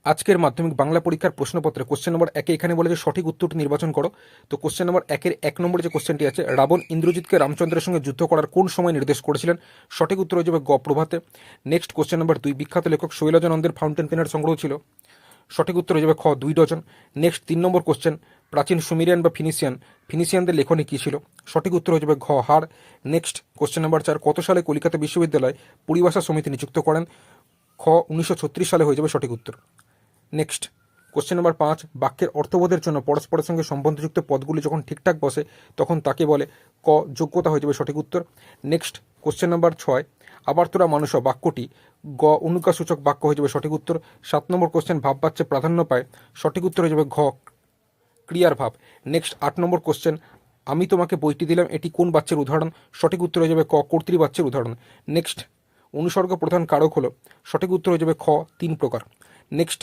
আজকের মাধ্যমিক বাংলা পরীক্ষার প্রশ্নপত্রে কোশ্চেন নম্বর একে এখানে বলে যে সঠিক উত্তরটি নির্বাচন করো। তো কোশ্চেন নম্বর একের 1 নম্বরে যে কোশ্চেনটি আছে, রাবণ ইন্দ্রজিৎকে রামচন্দ্রের সঙ্গে যুদ্ধ করার কোন সময় নির্দেশ করেছিলেন? সঠিক উত্তর হয়ে যাবে গ প্রভাতে। নেক্সট কোশ্চেন নম্বর 2, বিখ্যাত লেখক শৈলজানন্দের ফাউন্টেন পেনের সংগ্রহ ছিল। সঠিক উত্তর হয়ে যাবে খ 2 ডজন। নেক্সট 3 নম্বর কোশ্চেন, প্রাচীন সুমেরিয়ান বা ফিনিশিয়ানদের লেখনী কী ছিল? সঠিক উত্তর হয়ে যাবে ঘ হাড়। নেক্সট কোশ্চেন নম্বর 4, কত সালে কলকাতা বিশ্ববিদ্যালয় পরিভাষা সমিতি নিযুক্ত করেন? খ 1936 সালে হয়ে যাবে সঠিক উত্তর। নেক্সট কোশ্চেন নম্বর 5, বাক্যের অর্থবোধের জন্য পরস্পরের সঙ্গে সম্বন্ধযুক্ত পদগুলি যখন ঠিকঠাক বসে তখন তাকে বলে? ক যোগ্যতা হয়ে যাবে সঠিক উত্তর। নেক্সট কোশ্চেন নম্বর 6, আবার তোরা মানুষ বাক্যটি গ অনুজ্ঞাসূচক বাক্য হয়ে যাবে সঠিক উত্তর। 7 নম্বর কোশ্চেন, ভাব বাচ্চা প্রাধান্য পায়, সঠিক উত্তর হয়ে যাবে ঘ ক্রিয়ার ভাব। নেক্সট 8 নম্বর কোশ্চেন, আমি তোমাকে বইটি দিলাম, এটি কোন বাচ্চার উদাহরণ? সঠিক উত্তর হয়ে যাবে ক কর্তৃবাচ্যের উদাহরণ। নেক্সট অনুসর্গ প্রধান কারক হলো, সঠিক উত্তর হয়ে যাবে খ 3 প্রকার। নেক্সট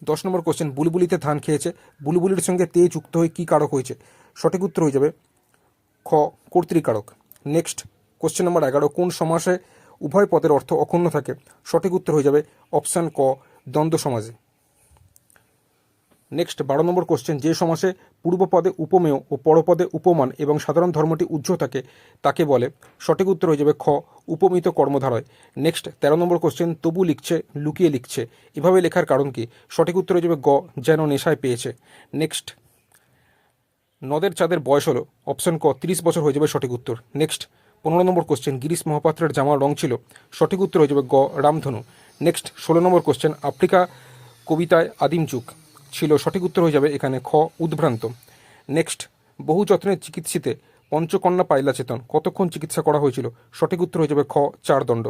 10 নম্বর কোশ্চেন, বুলবুলিতে ধান খেয়েছে, বুলবুলির সঙ্গে তে যুক্ত হয়ে কী কারক হয়েছে? সঠিক উত্তর হয়ে যাবে খ কর্তৃকারক। নেক্সট কোশ্চেন নম্বর 11, কোন সমাসে উভয় পদের অর্থ অক্ষুণ্ণ থাকে? সঠিক উত্তর হয়ে যাবে অপশান ক দ্বন্দ্ব সমাসে। নেক্সট 12 নম্বর কোশ্চেন, যে সমাসে পূর্বপদে উপমেয় ও পরপদে উপমান এবং সাধারণ ধর্মটি উজ্জ্ব থাকে তাকে বলে? সঠিক উত্তর হয়ে যাবে খ উপমিত কর্মধারয়। নেক্সট 13 নম্বর কোশ্চেন, তবু লিখছে লুকিয়ে লিখছে, এভাবে লেখার কারণ কি? সঠিক উত্তর হয়ে যাবে গ যেন নেশায় পেয়েছে। নেক্সট নদের চাঁদের বয়স হলো, অপশন ক 30 বছর হয়ে যাবে সঠিক উত্তর। নেক্সট 15 নম্বর কোশ্চেন, গিরিশ মহাপাত্রের জামার রং ছিল, সঠিক উত্তর হয়ে যাবে গ রামধনু। নেক্সট 16 নম্বর কোশ্চেন, আফ্রিকা কবিতায় আদিম যুগ ছিল, সঠিক উত্তর হয়ে যাবে এখানে খ উদ্ভ্রান্ত। নেক্সট বহু যত্নের চিকিৎসিতে পঞ্চকন্যা পাইলা চেতন, কতক্ষণ চিকিৎসা করা হয়েছিল? সঠিক উত্তর হয়ে যাবে খ 4 দণ্ড।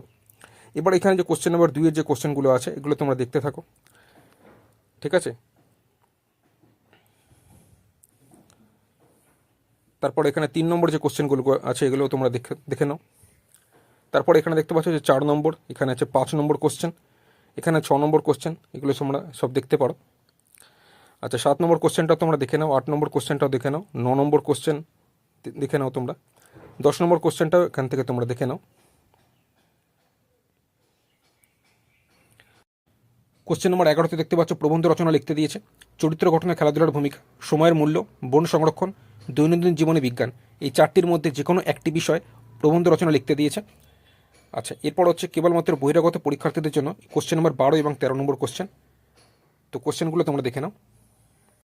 এবার এখানে যে কোশ্চেন নম্বর 2 এর যে কোশ্চেনগুলো আছে এগুলো তোমরা দেখতে থাকো, ঠিক আছে? তারপর এখানে 3 নম্বর যে কোশ্চেনগুলো আছে এগুলো তোমরা দেখে নাও। তারপর এখানে দেখতে পাচ্ছ যে 4 নম্বর, এখানে আছে 5 নম্বর কোশ্চেন, এখানে 6 নম্বর কোশ্চেন, এগুলো তোমরা সব দেখতে পারো। আচ্ছা 7 নম্বর কোশ্চেনটা তোমরা দেখে নাও, 8 নম্বর কোশ্চেনটাও দেখে নাও, 9 নম্বর কোশ্চেন দেখে নাও তোমরা, 10 নম্বর কোশ্চেনটাও এখান থেকে তোমরা দেখে নাও। কোশ্চেন নম্বর 11তে দেখতে পাচ্ছ প্রবন্ধ রচনা লিখতে দিয়েছে, চরিত্র গঠনে খেলাধুলার ভূমিকা, সময়ের মূল্য, বন সংরক্ষণ, দৈনন্দিন জীবনে বিজ্ঞান, এই 4টির মধ্যে যে কোনো একটি বিষয় প্রবন্ধ রচনা লিখতে দিয়েছে। আচ্ছা এরপর হচ্ছে কেবলমাত্র বহিরাগত পরীক্ষার্থীদের জন্য কোশ্চেন নম্বর 12 এবং 13 নম্বর কোশ্চেন। তো কোশ্চেনগুলো তোমরা দেখে নাও।